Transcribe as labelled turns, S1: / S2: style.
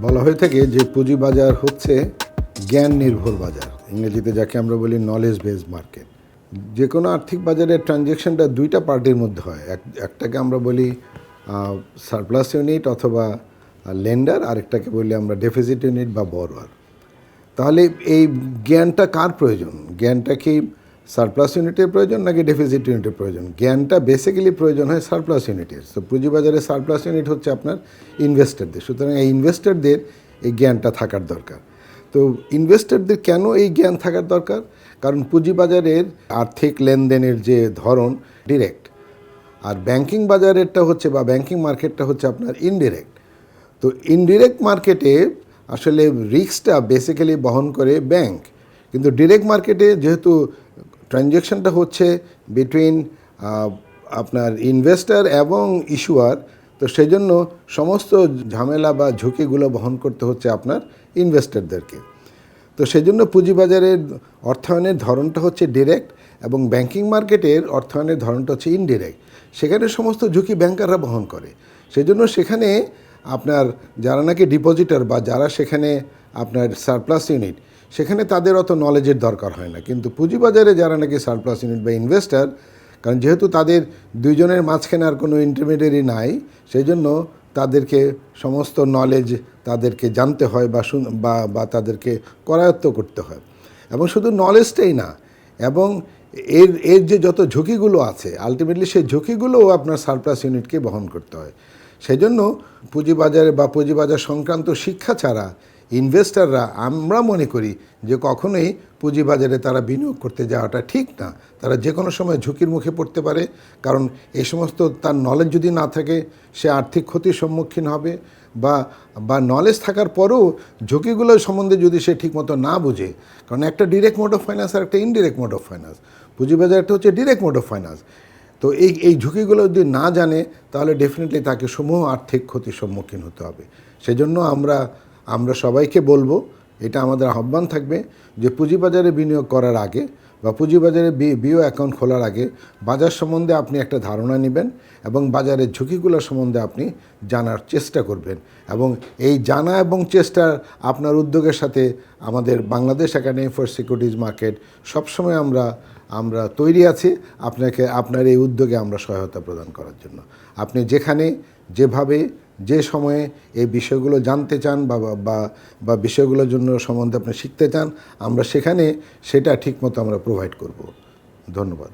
S1: বলা হয়ে থাকে যে পুঁজিবাজার হচ্ছে জ্ঞান নির্ভর বাজার, ইংরেজিতে যাকে আমরা বলি নলেজ বেস মার্কেট। যে কোনো আর্থিক বাজারের ট্রানজ্যাকশনটা দুইটা পার্টির মধ্যে হয়, একটাকে আমরা বলি সারপ্লাস ইউনিট অথবা লেন্ডার, আরেকটাকে বলি আমরা ডেফিসিট ইউনিট বা বরোয়ার। তাহলে এই জ্ঞানটা কার প্রয়োজন? জ্ঞানটা কি সারপ্লাস ইউনিটের প্রয়োজন নাকি ডেফিসিট ইউনিটের প্রয়োজন? জ্ঞানটা বেসিক্যালি প্রয়োজন হয় সারপ্লাস ইউনিটের। তো পুঁজিবাজারে সারপ্লাস ইউনিট হচ্ছে আপনার ইনভেস্টরদের, সুতরাং এই ইনভেস্টরদের এই জ্ঞানটা থাকার দরকার। তো ইনভেস্টরদের কেন এই জ্ঞান থাকার দরকার? কারণ পুঁজিবাজারের আর্থিক লেনদেনের যে ধরন ডিরেক্ট, আর ব্যাংকিং বাজারেরটা হচ্ছে বা ব্যাংকিং মার্কেটটা হচ্ছে আপনার ইনডিরেক্ট। তো ইনডিরেক্ট মার্কেটে আসলে রিস্কটা বেসিক্যালি বহন করে ব্যাংক, কিন্তু ডিরেক্ট মার্কেটে যেহেতু ট্রানজ্যাকশনটা হচ্ছে বিটুইন আপনার ইনভেস্টর এবং ইস্যুয়ার, তো সেই জন্য সমস্ত ঝামেলা বা ঝুঁকিগুলো বহন করতে হচ্ছে আপনার ইনভেস্টরদেরকে। তো সেই জন্য পুঁজিবাজারের অর্থায়নের ধরনটা হচ্ছে ডিরেক্ট এবং ব্যাংকিং মার্কেটের অর্থায়নের ধরনটা হচ্ছে ইনডিরেক্ট। সেখানে সমস্ত ঝুঁকি ব্যাংকাররা বহন করে। সেই জন্য সেখানে আপনার যারা নাকি ডিপোজিটর বা যারা সেখানে আপনার সারপ্লাস ইউনিট, সেখানে তাদের অত নলেজের দরকার হয় না। কিন্তু পুঁজিবাজারে যারা নাকি সারপ্লাস ইউনিট বা ইনভেস্টার, কারণ যেহেতু তাদের দুইজনের মাঝখানে আর কোনো ইন্টারমিডিয়ারি নাই, সেই জন্য তাদেরকে সমস্ত নলেজ তাদেরকে জানতে হয় বা তাদেরকে করায়ত্ত করতে হয়। এবং শুধু নলেজটাই না, এবং এর যে যত ঝুঁকিগুলো আছে, আলটিমেটলি সেই ঝুঁকিগুলোও আপনার সারপ্লাস ইউনিটকে বহন করতে হয়। সেই জন্য পুঁজিবাজারে বা পুঁজিবাজার সংক্রান্ত শিক্ষা ছাড়া ইনভেস্টররা, আমরা মনে করি যে কখনোই পুঁজিবাজারে তারা বিনিয়োগ করতে যাওয়াটা ঠিক না। তারা যে কোনো সময় ঝুঁকির মুখে পড়তে পারে, কারণ এই সমস্ত তার নলেজ যদি না থাকে সে আর্থিক ক্ষতির সম্মুখীন হবে, বা নলেজ থাকার পরেও ঝুঁকিগুলো সম্বন্ধে যদি সে ঠিকমতো না বুঝে। কারণ একটা ডিরেক্ট মোড অফ ফাইন্যান্স আর একটা ইনডিরেক্ট মোড অফ ফাইন্যান্স, পুঁজিবাজারটা হচ্ছে ডিরেক্ট মোড অফ ফাইন্যান্স। তো এই ঝুঁকিগুলো যদি না জানে তাহলে ডেফিনেটলি তাকে সমূহ আর্থিক ক্ষতির সম্মুখীন হতে হবে। সেজন্য আমরা সবাইকে বলবো, এটা আমাদের আহ্বান থাকবে যে পুঁজিবাজারে বিনিয়োগ করার আগে বা পুঁজিবাজারে বিও অ্যাকাউন্ট খোলার আগে বাজার সম্বন্ধে আপনি একটা ধারণা নেবেন এবং বাজারের ঝুঁকিগুলো সম্বন্ধে আপনি জানার চেষ্টা করবেন। এবং এই জানা এবং চেষ্টার আপনার উদ্যোগের সাথে আমাদের Bangladesh academy for securities market সবসময় আমরা তৈরি আছি আপনার এই উদ্যোগে আমরা সহায়তা প্রদান করার জন্য। আপনি যেখানে যেভাবে যে সময়ে এই বিষয়গুলো জানতে চান বা বিষয়গুলোর জন্য সম্বন্ধে আপনি শিখতে চান, আমরা সেখানে সেটা ঠিকমতো আমরা প্রোভাইড করব। ধন্যবাদ।